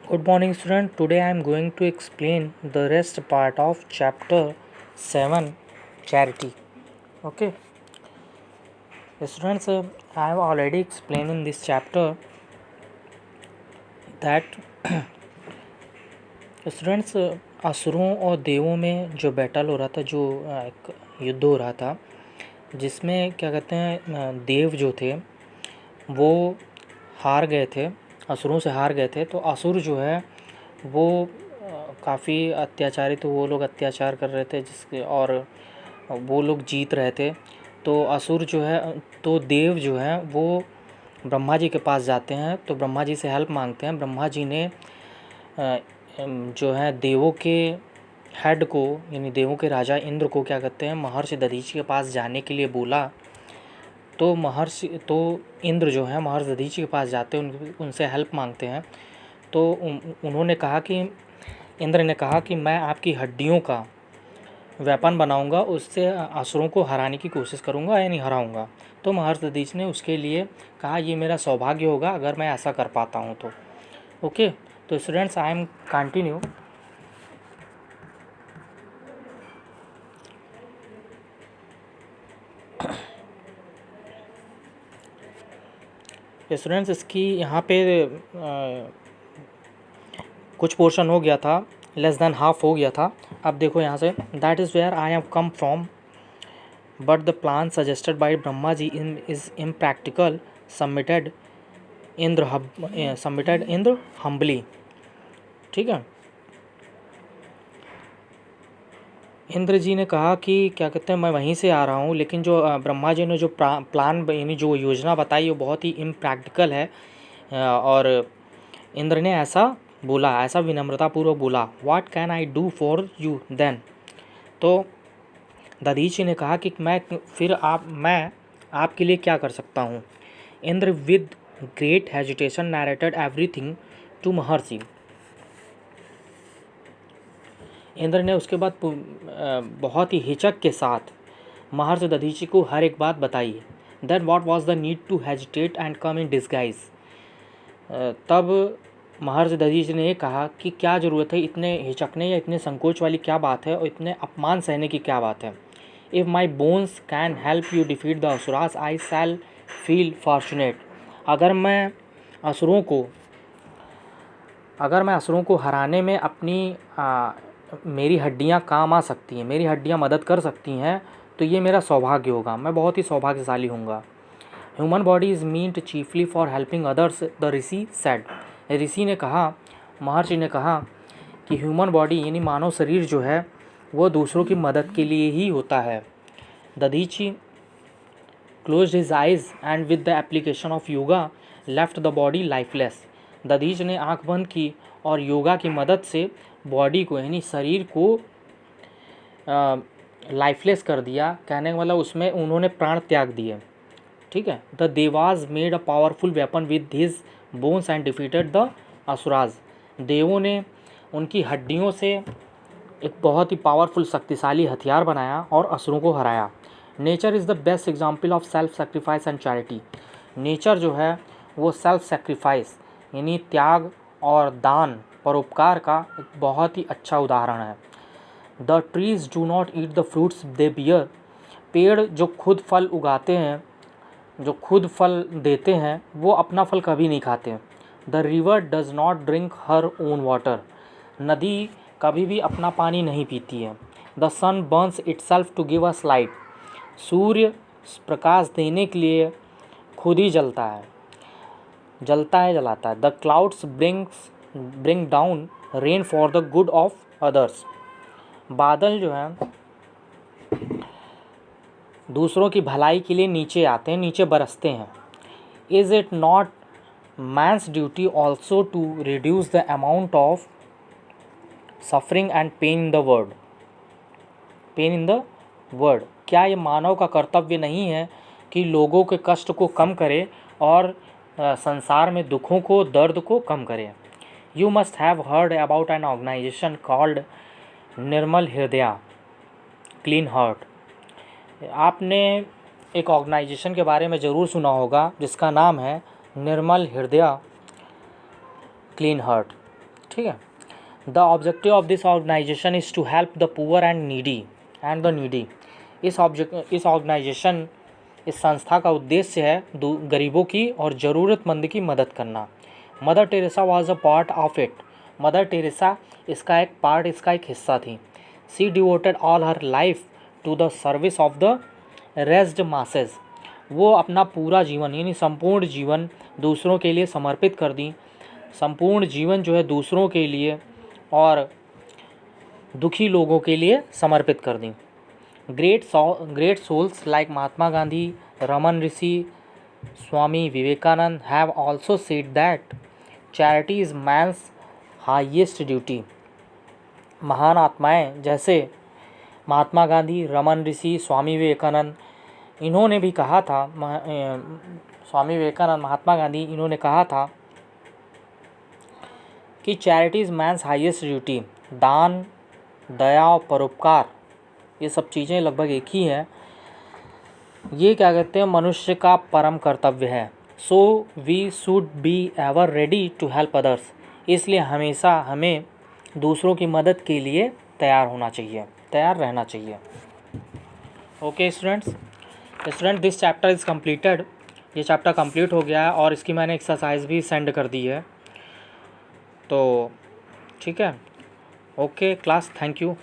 Good morning, student. Today I am going to explain the rest part of chapter 7 charity. Okay, students, I have already explained in this chapter that students असुरों और देवों में जो battle हो रहा था, जो एक युद्ध हो रहा था, जिसमें क्या कहते हैं, देव जो थे वो हार गए थे, असुरों से हार गए थे। तो असुर जो है वो काफ़ी अत्याचारी, तो वो लोग अत्याचार कर रहे थे जिसके, और वो लोग जीत रहे थे। तो असुर जो है, तो देव जो है वो ब्रह्मा जी के पास जाते हैं, तो ब्रह्मा जी से हेल्प मांगते हैं। ब्रह्मा जी ने जो है देवों के हेड को, यानी देवों के राजा इंद्र को क्या कहते हैं, महर्षि दधीचि के पास जाने के लिए बोला। तो इंद्र जो है महर्षि दधीचि के पास जाते हैं, उनसे हेल्प मांगते हैं। तो उन्होंने कहा कि, इंद्र ने कहा कि मैं आपकी हड्डियों का वेपन बनाऊंगा, उससे असुरों को हराने की कोशिश करूंगा, यानी हराऊंगा। तो महर्षि दधीचि ने उसके लिए कहा ये मेरा सौभाग्य होगा अगर मैं ऐसा कर पाता हूँ तो। ओके, तो students I am continue. Students इसकी यहाँ पे कुछ पोर्शन हो गया था, लेस देन हाफ हो गया था। अब देखो यहाँ से, that is where I have come from but the plan suggested by Brahma ji is impractical, submitted Indra humbly. ठीक है, इंद्र जी ने कहा कि क्या कहते हैं, मैं वहीं से आ रहा हूँ, लेकिन जो ब्रह्मा जी ने जो प्लान, यानी जो योजना बताई वो बहुत ही इम्प्रैक्टिकल है। और इंद्र ने ऐसा बोला, ऐसा विनम्रतापूर्वक बोला, what can I do for you then. तो दधीचि ने कहा कि मैं आपके लिए क्या कर सकता हूँ। Indra with great hesitation narrated everything to Maharshi. Indra ने उसके बाद बहुत ही हिचक के साथ महर्षि दधीचि को हर एक बात बताई। Then what was the need to hesitate and come in disguise. तब महर्षि दधीचि ने कहा कि क्या ज़रूरत है इतने हिचकने या इतने संकोच वाली क्या बात है, और इतने अपमान सहने की क्या बात है। If my bones can help you defeat the asuras I shall feel fortunate. अगर मैं असुरों को हराने में मेरी हड्डियां काम आ सकती हैं, मेरी हड्डियां मदद कर सकती हैं, तो ये मेरा सौभाग्य होगा, मैं बहुत ही सौभाग्यशाली होऊंगा। Human body is meant chiefly for helping others, the rishi said. ऋषि ने कहा, महर्षि ने कहा कि ह्यूमन बॉडी यानी मानव शरीर जो है वो दूसरों की मदद के लिए ही होता है। Dadhichi closed his eyes and with the application of yoga left the body lifeless. Dadhich ने आंख बंद की और योगा की मदद से बॉडी को, यानी शरीर को लाइफलेस कर दिया। कहने का मतलब उसमें उन्होंने प्राण त्याग दिए। ठीक है, the devas made a powerful weapon with his bones and defeated the asuras. देवों ने उनकी हड्डियों से एक बहुत ही पावरफुल शक्तिशाली हथियार बनाया और असुरों को हराया। Nature is the best example of self sacrifice and charity. Nature जो है वो सेल्फ सेक्रीफाइस यानी त्याग और दान, परोपकार का एक बहुत ही अच्छा उदाहरण है। The trees do not eat the fruits they beer. पेड़ जो खुद फल उगाते हैं, जो खुद फल देते हैं, वो अपना फल कभी नहीं खाते। The river does not drink her own water. नदी कभी भी अपना पानी नहीं पीती है। The sun burns itself to give us light. सूर्य प्रकाश देने के लिए खुद ही जलता है, जलाता है। The clouds bring down rain for the good of others. बादल जो है दूसरों की भलाई के लिए नीचे आते हैं, नीचे बरसते हैं। Is it not man's duty also to reduce the amount of suffering and pain in the world. क्या ये मानव का कर्तव्य नहीं है कि लोगों के कष्ट को कम करे और संसार में दुखों को, दर्द को कम करे। You must have heard about an organization called Nirmal Hriday clean heart. आपने एक ऑर्गेनाइजेशन के बारे में ज़रूर सुना होगा जिसका नाम है निर्मल हृदय क्लीन हार्ट। ठीक है। The objective of this organisation is to help the poor and needy. इस ऑर्गेनाइजेशन, इस संस्था का उद्देश्य है गरीबों की और ज़रूरतमंद की मदद करना। Mother Teresa was a part of it. Mother Teresa इसका एक हिस्सा थी। She devoted all her life to the service of the raised masses. वो अपना पूरा जीवन यानी संपूर्ण जीवन दूसरों के लिए समर्पित कर दी। संपूर्ण जीवन जो है दूसरों के लिए और दुखी लोगों के लिए समर्पित कर दी। Great souls like Mahatma Gandhi, Raman Rishi, Swami Vivekananda have also said that charity is man's highest duty. महान आत्माएं जैसे महात्मा गांधी, रमन ऋषि, स्वामी विवेकानंद, इन्होंने भी कहा था, स्वामी विवेकानंद, महात्मा गांधी, इन्होंने कहा था कि charity is man's highest duty. दान, दया और परोपकार, ये सब चीज़ें लगभग एक ही हैं। ये क्या कहते हैं, मनुष्य का परम कर्तव्य है। So we should be ever ready to help others. इसलिए हमेशा हमें दूसरों की मदद के लिए तैयार रहना चाहिए। Okay student, this chapter is completed. ये चैप्टर कंप्लीट हो गया है और इसकी मैंने एक्सरसाइज भी सेंड कर दी है। तो ठीक है, ओके क्लास, थैंक यू।